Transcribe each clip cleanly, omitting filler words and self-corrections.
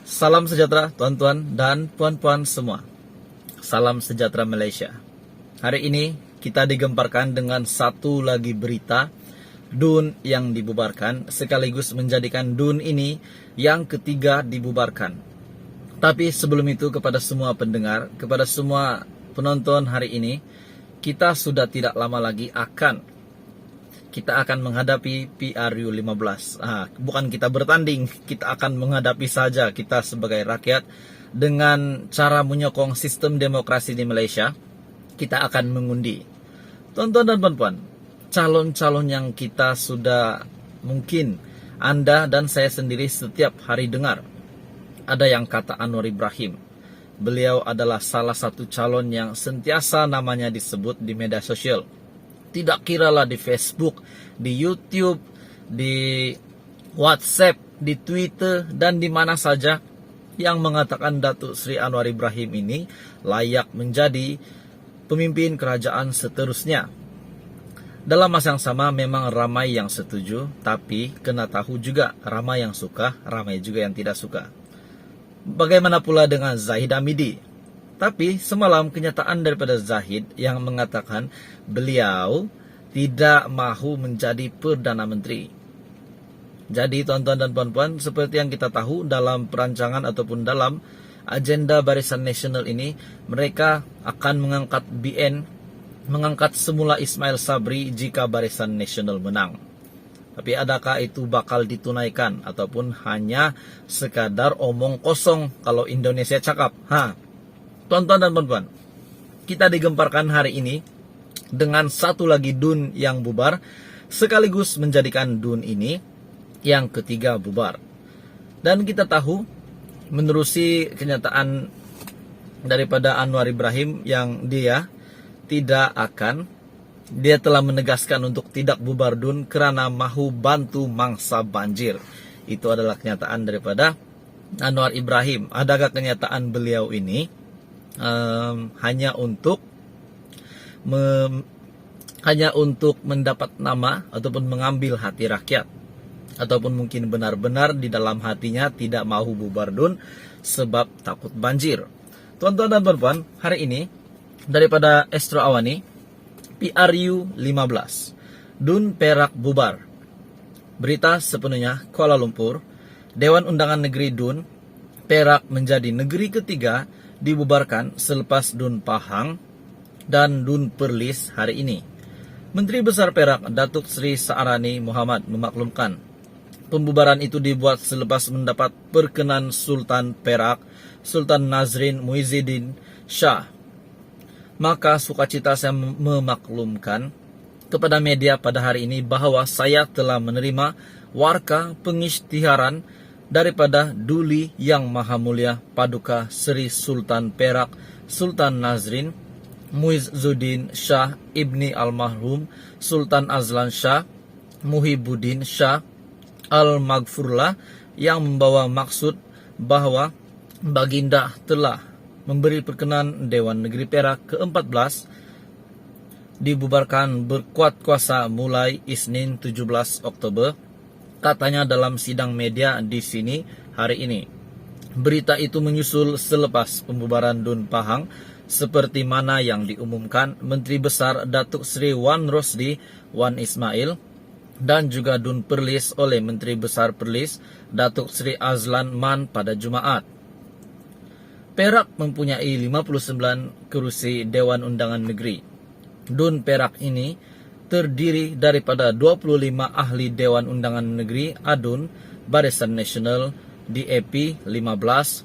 Salam sejahtera tuan-tuan dan puan-puan semua. Salam sejahtera Malaysia. Hari ini kita digemparkan dengan satu lagi berita DUN yang dibubarkan, sekaligus menjadikan DUN ini yang ketiga dibubarkan. Tapi sebelum itu, kepada semua pendengar, kepada semua penonton hari ini, kita sudah tidak lama lagi kita akan menghadapi PRU 15. Bukan kita bertanding, kita akan menghadapi saja kita sebagai rakyat dengan cara menyokong sistem demokrasi di Malaysia. Kita akan mengundi. Tuan-tuan dan puan-puan, calon-calon yang kita sudah mungkin Anda dan saya sendiri setiap hari dengar. Ada yang kata Anwar Ibrahim. Beliau adalah salah satu calon yang sentiasa namanya disebut di media sosial. Tidak kiralah di Facebook, di YouTube, di WhatsApp, di Twitter, dan di mana saja yang mengatakan Datuk Seri Anwar Ibrahim ini layak menjadi pemimpin kerajaan seterusnya. Dalam masa yang sama memang ramai yang setuju, tapi kena tahu juga ramai yang suka, ramai juga yang tidak suka. Bagaimana pula dengan Zahid Hamidi? Tapi semalam kenyataan daripada Zahid yang mengatakan beliau tidak mahu menjadi Perdana Menteri. Jadi tuan-tuan dan puan-puan, seperti yang kita tahu dalam perancangan ataupun dalam agenda Barisan Nasional ini, mereka akan mengangkat BN, mengangkat semula Ismail Sabri jika Barisan Nasional menang. Tapi adakah itu bakal ditunaikan ataupun hanya sekadar omong kosong kalau Indonesia cakap? Tuan-tuan dan puan-puan, kita digemparkan hari ini dengan satu lagi DUN yang bubar, sekaligus menjadikan DUN ini yang ketiga bubar. Dan kita tahu, menerusi kenyataan daripada Anwar Ibrahim yang dia telah menegaskan untuk tidak bubar DUN kerana mahu bantu mangsa banjir. Itu adalah kenyataan daripada Anwar Ibrahim. Adakah kenyataan beliau ini hanya untuk mendapat nama ataupun mengambil hati rakyat, ataupun mungkin benar-benar di dalam hatinya tidak mahu bubar DUN sebab takut banjir? Tuan-tuan dan puan-puan, hari ini daripada Astro Awani, PRU 15, DUN Perak bubar. Berita sepenuhnya Kuala Lumpur, Dewan Undangan Negeri DUN Perak menjadi negeri ketiga dibubarkan selepas DUN Pahang dan DUN Perlis hari ini. Menteri Besar Perak Datuk Seri Saarani Muhammad memaklumkan pembubaran itu dibuat selepas mendapat perkenan Sultan Perak, Sultan Nazrin Muhyiddin Shah. Maka sukacita saya memaklumkan kepada media pada hari ini bahawa saya telah menerima warka pengisytiharan daripada Duli Yang Maha Mulia Paduka Seri Sultan Perak, Sultan Nazrin Muhyiddin Shah Ibni Almarhum Sultan Azlan Shah Muhyiddin Shah Al-Maghfurlah, yang membawa maksud bahawa Baginda telah memberi perkenan Dewan Negeri Perak ke-14 dibubarkan berkuat kuasa mulai Isnin 17 Oktober. Katanya dalam sidang media di sini hari ini. Berita itu menyusul selepas pembubaran DUN Pahang seperti mana yang diumumkan Menteri Besar Datuk Seri Wan Rosdi Wan Ismail, dan juga DUN Perlis oleh Menteri Besar Perlis Datuk Seri Azlan Man pada Jumaat. Perak mempunyai 59 kerusi Dewan Undangan Negeri. DUN Perak ini terdiri daripada 25 ahli Dewan Undangan Negeri ADUN, Barisan Nasional, DAP 15,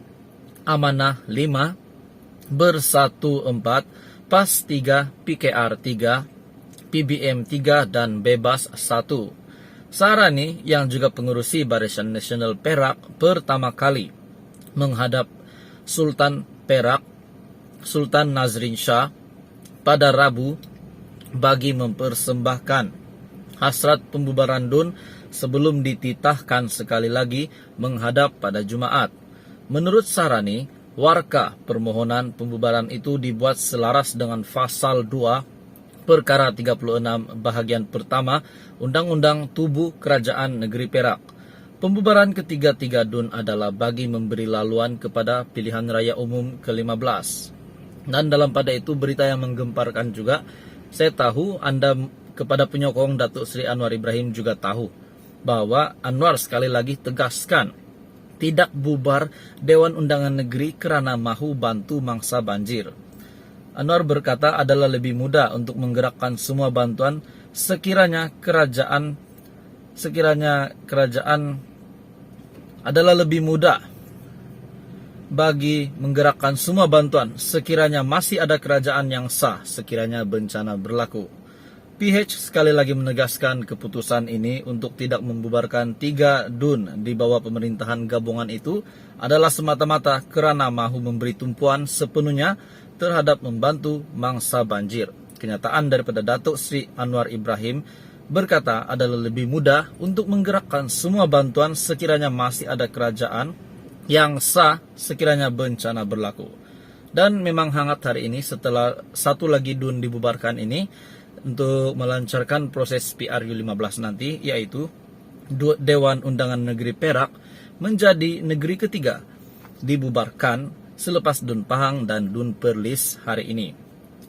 Amanah 5, Bersatu 4, PAS 3, PKR 3, PBM 3, dan Bebas 1. Saarani yang juga pengurusi Barisan Nasional Perak pertama kali menghadap Sultan Perak, Sultan Nazrin Shah pada Rabu bagi mempersembahkan hasrat pembubaran DUN sebelum dititahkan sekali lagi menghadap pada Jumaat. Menurut Saarani, warka permohonan pembubaran itu dibuat selaras dengan Pasal 2 Perkara 36 bahagian pertama Undang-Undang Tubuh Kerajaan Negeri Perak. Pembubaran ketiga-tiga DUN adalah bagi memberi laluan kepada pilihan raya umum ke-15. Dan dalam pada itu berita yang menggemparkan juga, saya tahu Anda kepada penyokong Datuk Seri Anwar Ibrahim juga tahu bahwa Anwar sekali lagi tegaskan tidak bubar Dewan Undangan Negeri kerana mahu bantu mangsa banjir. Anwar berkata adalah lebih mudah untuk menggerakkan semua bantuan sekiranya kerajaan adalah lebih mudah bagi menggerakkan semua bantuan sekiranya masih ada kerajaan yang sah sekiranya bencana berlaku. PH sekali lagi menegaskan keputusan ini untuk tidak membubarkan 3 DUN di bawah pemerintahan gabungan itu adalah semata-mata kerana mahu memberi tumpuan sepenuhnya terhadap membantu mangsa banjir. Kenyataan daripada Datuk Seri Anwar Ibrahim berkata adalah lebih mudah untuk menggerakkan semua bantuan sekiranya masih ada kerajaan yang sah sekiranya bencana berlaku. Dan memang hangat hari ini setelah satu lagi DUN dibubarkan ini untuk melancarkan proses PRU 15 nanti, yaitu Dewan Undangan Negeri Perak menjadi negeri ketiga dibubarkan selepas DUN Pahang dan DUN Perlis hari ini.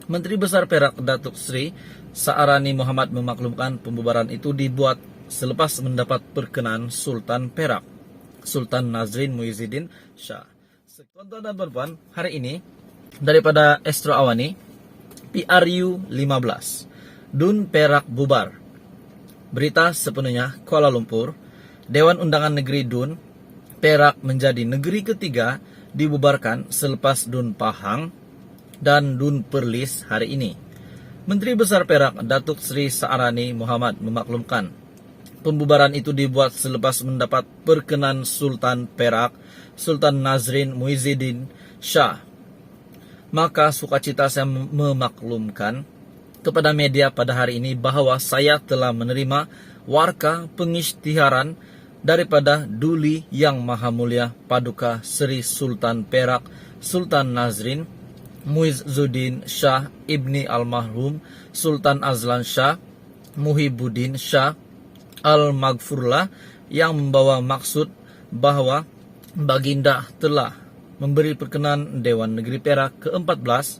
Menteri Besar Perak Datuk Seri Saarani Muhammad memaklumkan pembubaran itu dibuat selepas mendapat perkenan Sultan Perak, Sultan Nazrin Muhyiddin Shah. Tuan-tuan dan puan-puan, hari ini daripada Astro Awani, PRU 15, DUN Perak bubar. Berita sepenuhnya Kuala Lumpur, Dewan Undangan Negeri DUN Perak menjadi negeri ketiga dibubarkan selepas DUN Pahang dan DUN Perlis hari ini. Menteri Besar Perak Datuk Seri Saarani Muhammad memaklumkan pembubaran itu dibuat selepas mendapat perkenan Sultan Perak, Sultan Nazrin Muhyiddin Shah. Maka sukacita saya memaklumkan kepada media pada hari ini bahawa saya telah menerima warka pengisytiharan daripada Duli Yang Maha Mulia Paduka Seri Sultan Perak, Sultan Nazrin Muhyiddin Shah Ibni Almarhum Sultan Azlan Shah Muhyiddin Shah Al-Maghfurlah yang membawa maksud bahawa Baginda telah memberi perkenan Dewan Negeri Perak ke-14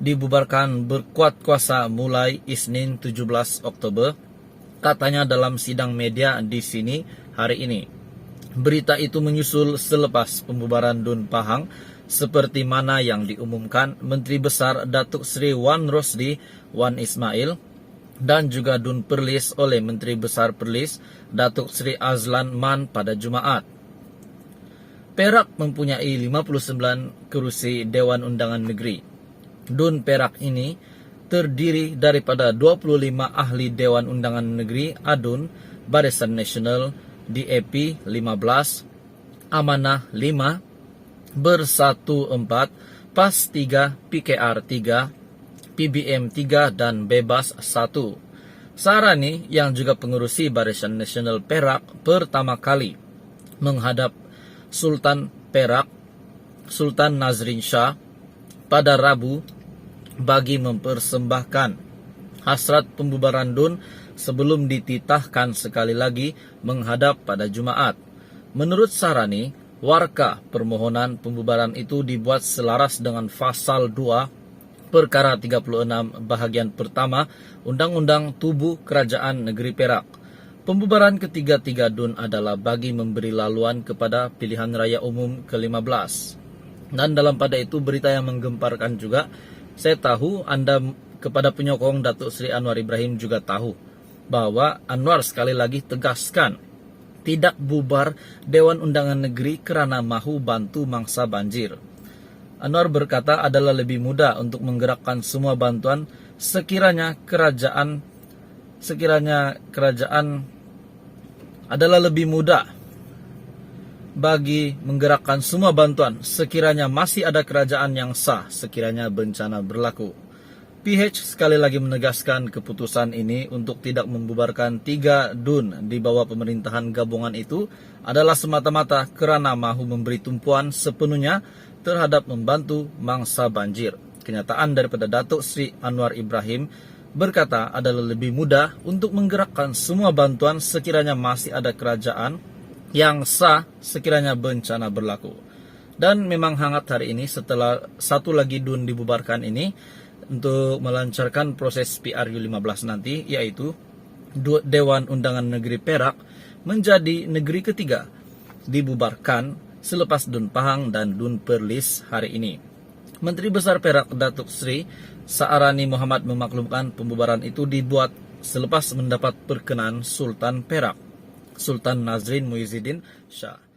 dibubarkan berkuat kuasa mulai Isnin 17 Oktober, katanya dalam sidang media di sini hari ini. Berita itu menyusul selepas pembubaran DUN Pahang seperti mana yang diumumkan Menteri Besar Datuk Seri Wan Rosdi Wan Ismail dan juga DUN Perlis oleh Menteri Besar Perlis Datuk Seri Azlan Man pada Jumaat. Perak mempunyai 59 kerusi Dewan Undangan Negeri. DUN Perak ini terdiri daripada 25 ahli Dewan Undangan Negeri ADUN, Barisan Nasional, DAP 15, Amanah 5, Bersatu 4, PAS 3, PKR 3, PBM 3 dan Bebas 1. Saarani yang juga pengerusi Barisan Nasional Perak pertama kali menghadap Sultan Perak, Sultan Nazrin Shah pada Rabu bagi mempersembahkan hasrat pembubaran DUN sebelum dititahkan sekali lagi menghadap pada Jumaat. Menurut Saarani, warka permohonan pembubaran itu dibuat selaras dengan Pasal 2 Perkara 36 bahagian pertama Undang-Undang Tubuh Kerajaan Negeri Perak. Pembubaran ketiga-tiga DUN adalah bagi memberi laluan kepada pilihan raya umum ke-15. Dan dalam pada itu berita yang menggemparkan juga, saya tahu Anda kepada penyokong Datuk Seri Anwar Ibrahim juga tahu bahwa Anwar sekali lagi tegaskan tidak bubar Dewan Undangan Negeri kerana mahu bantu mangsa banjir. Anwar berkata adalah lebih mudah untuk menggerakkan semua bantuan sekiranya kerajaan adalah lebih mudah bagi menggerakkan semua bantuan sekiranya masih ada kerajaan yang sah sekiranya bencana berlaku. PH sekali lagi menegaskan keputusan ini untuk tidak membubarkan 3 DUN di bawah pemerintahan gabungan itu adalah semata-mata kerana mahu memberi tumpuan sepenuhnya terhadap membantu mangsa banjir. Kenyataan daripada Datuk Seri Anwar Ibrahim berkata adalah lebih mudah untuk menggerakkan semua bantuan sekiranya masih ada kerajaan yang sah sekiranya bencana berlaku. Dan memang hangat hari ini setelah satu lagi DUN dibubarkan ini untuk melancarkan proses PRU15 nanti, yaitu Dewan Undangan Negeri Perak menjadi negeri ketiga dibubarkan selepas DUN Pahang dan DUN Perlis hari ini. Menteri Besar Perak Datuk Seri Saarani Muhammad memaklumkan pembubaran itu dibuat selepas mendapat perkenan Sultan Perak, Sultan Nazrin Muhyiddin Shah.